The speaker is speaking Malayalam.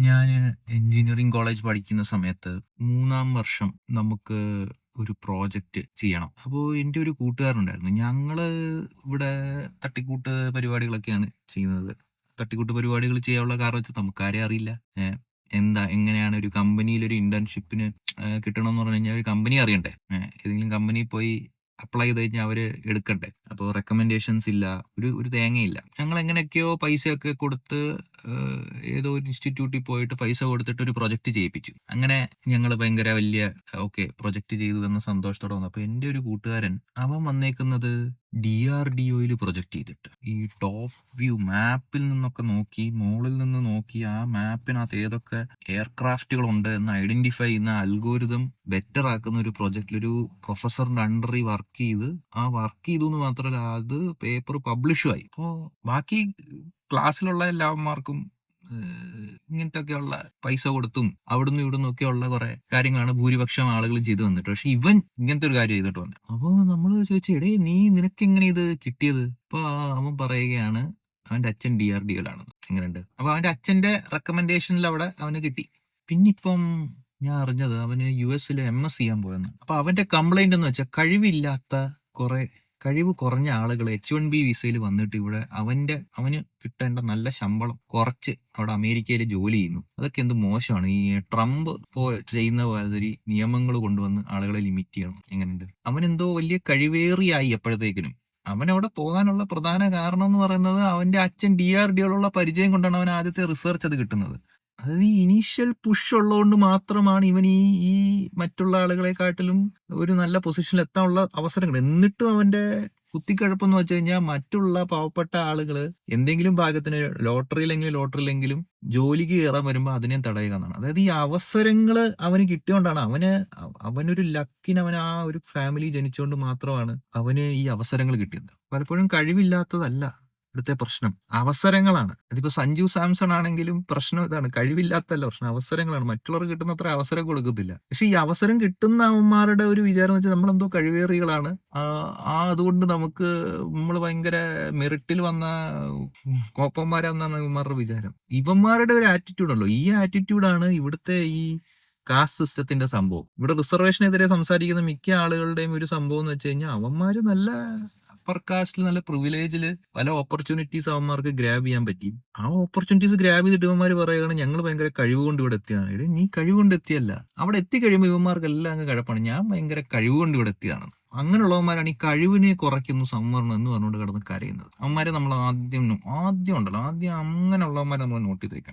ഞാന് എഞ്ചിനീയറിംഗ് കോളേജ് പഠിക്കുന്ന സമയത്ത് 3-ാം വർഷം നമുക്ക് ഒരു പ്രോജക്റ്റ് ചെയ്യണം. അപ്പോൾ എൻ്റെ ഒരു കൂട്ടുകാരനുണ്ടായിരുന്നു. ഞങ്ങള് ഇവിടെ തട്ടിക്കൂട്ട് പരിപാടികളൊക്കെയാണ് ചെയ്യുന്നത്. തട്ടിക്കൂട്ട് പരിപാടികൾ ചെയ്യാനുള്ള കാരണം വെച്ചാൽ നമുക്കാരെയും അറിയില്ല. ഏഹ്, എങ്ങനെയാണ് ഒരു കമ്പനിയിൽ ഒരു ഇന്റേൺഷിപ്പിന് കിട്ടണമെന്ന് പറഞ്ഞു കഴിഞ്ഞാൽ ഒരു കമ്പനി അറിയണ്ടേ? ഏതെങ്കിലും കമ്പനിയിൽ പോയി അപ്ലൈ ചെയ്ത് കഴിഞ്ഞാൽ അവര് എടുക്കണ്ടേ? അപ്പോൾ റെക്കമെൻഡേഷൻസ് ഇല്ല. ഒരു തേങ്ങയില്ല. ഞങ്ങൾ എങ്ങനെയൊക്കെയോ പൈസയൊക്കെ കൊടുത്ത് ഏഹ്, ഏതോ ഒരു ഇൻസ്റ്റിറ്റ്യൂട്ടിൽ പോയിട്ട് പൈസ കൊടുത്തിട്ട് ഒരു പ്രൊജക്ട് ചെയ്യിപ്പിച്ചു. അങ്ങനെ ഞങ്ങൾ ഭയങ്കര വലിയ ഓക്കെ പ്രൊജക്ട് ചെയ്തു എന്ന സന്തോഷത്തോടെ വന്നു. അപ്പൊ എൻ്റെ ഒരു കൂട്ടുകാരൻ അവൻ വന്നേക്കുന്നത് DRDOയിൽ പ്രൊജക്ട് ചെയ്തിട്ട് ഈ ടോപ്പ് വ്യൂ മാപ്പിൽ നിന്നൊക്കെ നോക്കി, മുകളിൽ നിന്ന് നോക്കി ആ മാപ്പിനകത്ത് ഏതൊക്കെ എയർക്രാഫ്റ്റുകളുണ്ട് എന്ന് ഐഡന്റിഫൈ ചെയ്യുന്ന അൽഗോരിതം ബെറ്റർ ആക്കുന്ന ഒരു പ്രൊജക്റ്റിൽ ഒരു പ്രൊഫസറിന്റെ അണ്ടറിൽ വർക്ക് ചെയ്ത് ആ വർക്ക് ചെയ്തു എന്ന് മാത്രമല്ല അത് പേപ്പർ പബ്ലിഷും ആയി. അപ്പോൾ ബാക്കി ക്ലാസ്സിലുള്ള എല്ലാവന്മാർക്കും ഇങ്ങനത്തെയൊക്കെയുള്ള പൈസ കൊടുത്തും അവിടുന്ന് ഇവിടുന്ന് ഒക്കെയുള്ള കുറെ കാര്യങ്ങളാണ് ഭൂരിപക്ഷം ആളുകളും ചെയ്തു വന്നിട്ട്. പക്ഷെ ഇവൻ ഇങ്ങനത്തെ ഒരു കാര്യം ചെയ്തിട്ട് വന്നത്. അപ്പോൾ നമ്മൾ ചോദിച്ചു, എടേ നിനക്ക് എങ്ങനെ ഇത് കിട്ടിയത്? അപ്പൊ അവൻ പറയുകയാണ് അവന്റെ അച്ഛൻ DRDOയിലാണെന്ന്. എങ്ങനെയുണ്ട്? അപ്പൊ അവന്റെ അച്ഛന്റെ റെക്കമെൻഡേഷനിൽ അവിടെ അവന് കിട്ടി. പിന്നിപ്പം ഞാൻ അറിഞ്ഞത് അവന് US MS ചെയ്യാൻ പോയെന്ന്. അപ്പൊ അവന്റെ കംപ്ലൈന്റ് എന്ന് വെച്ചാൽ കഴിവ് കുറഞ്ഞ ആളുകൾ H1B വിസയിൽ വന്നിട്ട് ഇവിടെ അവന് കിട്ടേണ്ട നല്ല ശമ്പളം കുറച്ച് അവിടെ അമേരിക്കയിൽ ജോലി ചെയ്യുന്നു. അതൊക്കെ എന്ത് മോശമാണ്. ഈ ട്രംപ് ചെയ്യുന്ന മാതിരി നിയമങ്ങൾ കൊണ്ടുവന്ന് ആളുകളെ ലിമിറ്റ് ചെയ്യണം. എങ്ങനെയുണ്ട്? അവനെന്തോ വലിയ കഴിവേറിയായി എപ്പോഴത്തേക്കിനും. അവൻ അവിടെ പോകാനുള്ള പ്രധാന കാരണം എന്ന് പറയുന്നത് അവന്റെ അച്ഛൻ DRDOയിലുള്ള പരിചയം കൊണ്ടാണ് അവൻ ആദ്യത്തെ റിസർച്ച് അത് കിട്ടുന്നത്. അതായത് ഈ ഇനീഷ്യൽ പുഷ് ഉള്ളതുകൊണ്ട് മാത്രമാണ് ഇവൻ ഈ ഈ മറ്റുള്ള ആളുകളെക്കാട്ടിലും ഒരു നല്ല പൊസിഷനിൽ എത്താനുള്ള അവസരങ്ങൾ. എന്നിട്ടും അവന്റെ കുത്തിക്കഴപ്പെന്ന് വെച്ച് കഴിഞ്ഞാൽ മറ്റുള്ള പാവപ്പെട്ട ആളുകള് എന്തെങ്കിലും ഭാഗത്തിന് ലോട്ടറിയിലെങ്കിലും ജോലിക്ക് കയറാൻ വരുമ്പോൾ അതിനെ തടയുക എന്നാണ്. അതായത് ഈ അവസരങ്ങള് അവന് കിട്ടിയോണ്ടാണ് അവനൊരു ലക്കിന് അവൻ ആ ഒരു ഫാമിലി ജനിച്ചുകൊണ്ട് മാത്രമാണ് അവന് ഈ അവസരങ്ങൾ കിട്ടിയത്. പലപ്പോഴും കഴിവില്ലാത്തതല്ല ഇവിടുത്തെ പ്രശ്നം, അവസരങ്ങളാണ്. അതിപ്പോ സഞ്ജു സാംസൺ ആണെങ്കിലും പ്രശ്നം ഇതാണ്, കഴിവില്ലാത്തല്ല പ്രശ്നം, അവസരങ്ങളാണ്. മറ്റുള്ളവർക്ക് കിട്ടുന്ന അത്ര അവസരം കൊടുക്കത്തില്ല. പക്ഷെ ഈ അവസരം കിട്ടുന്ന അവന്മാരുടെ ഒരു വിചാരം വെച്ചാൽ നമ്മളെന്തോ കഴിവേറികളാണ്, അതുകൊണ്ട് നമ്മൾ ഭയങ്കര മെറിറ്റിൽ വന്ന കോപ്പന്മാരാന്നാണ് ഇവന്മാരുടെ വിചാരം. ഇവന്മാരുടെ ഒരു ആറ്റിറ്റ്യൂഡല്ലോ, ഈ ആറ്റിറ്റ്യൂഡാണ് ഇവിടുത്തെ ഈ കാസ്റ്റ് സിസ്റ്റത്തിന്റെ സംഭവം. ഇവിടെ റിസർവേഷനെതിരെ സംസാരിക്കുന്ന മിക്ക ആളുകളുടെയും ഒരു സംഭവം എന്ന് വെച്ച് കഴിഞ്ഞാൽ അവന്മാര് നല്ല അപ്പർ കാസ്റ്റിൽ നല്ല പ്രിവിലേജില് പല ഓപ്പർച്യൂണിറ്റീസ് അവന്മാർക്ക് ഗ്രാബ് ചെയ്യാൻ പറ്റി. ആ ഓപ്പർച്യൂണിറ്റീസ് ഗ്രാബ് ചെയ്തിട്ട് ഇവന്മാർ പറയുകയാണ് ഞങ്ങൾ ഭയങ്കര കഴിവ് കൊണ്ട് ഇവിടെ എത്തിയതാണ്. എടേ നീ കഴിവ് കൊണ്ട് എത്തിയല്ല, അവിടെ എത്തിക്കഴിയുമ്പോൾ ഇവന്മാർക്ക് എല്ലാം അങ്ങ് കഴപ്പാണ്, ഞാൻ ഭയങ്കര കഴിവ് കൊണ്ട് ഇവിടെ എത്തിയതാണ്. അങ്ങനെയുള്ളവന്മാരാണ് ഈ കഴിവിനെ കുറയ്ക്കുന്നു സംവരണം എന്ന് പറഞ്ഞുകൊണ്ട് കിടന്ന് കരയുന്നത്. അവന്മാരെ നമ്മൾ ആദ്യം ഉണ്ടല്ലോ, ആദ്യം അങ്ങനെയുള്ളവന്മാരെ നമ്മൾ നോട്ട് ചെയ്ത് വെക്കണം.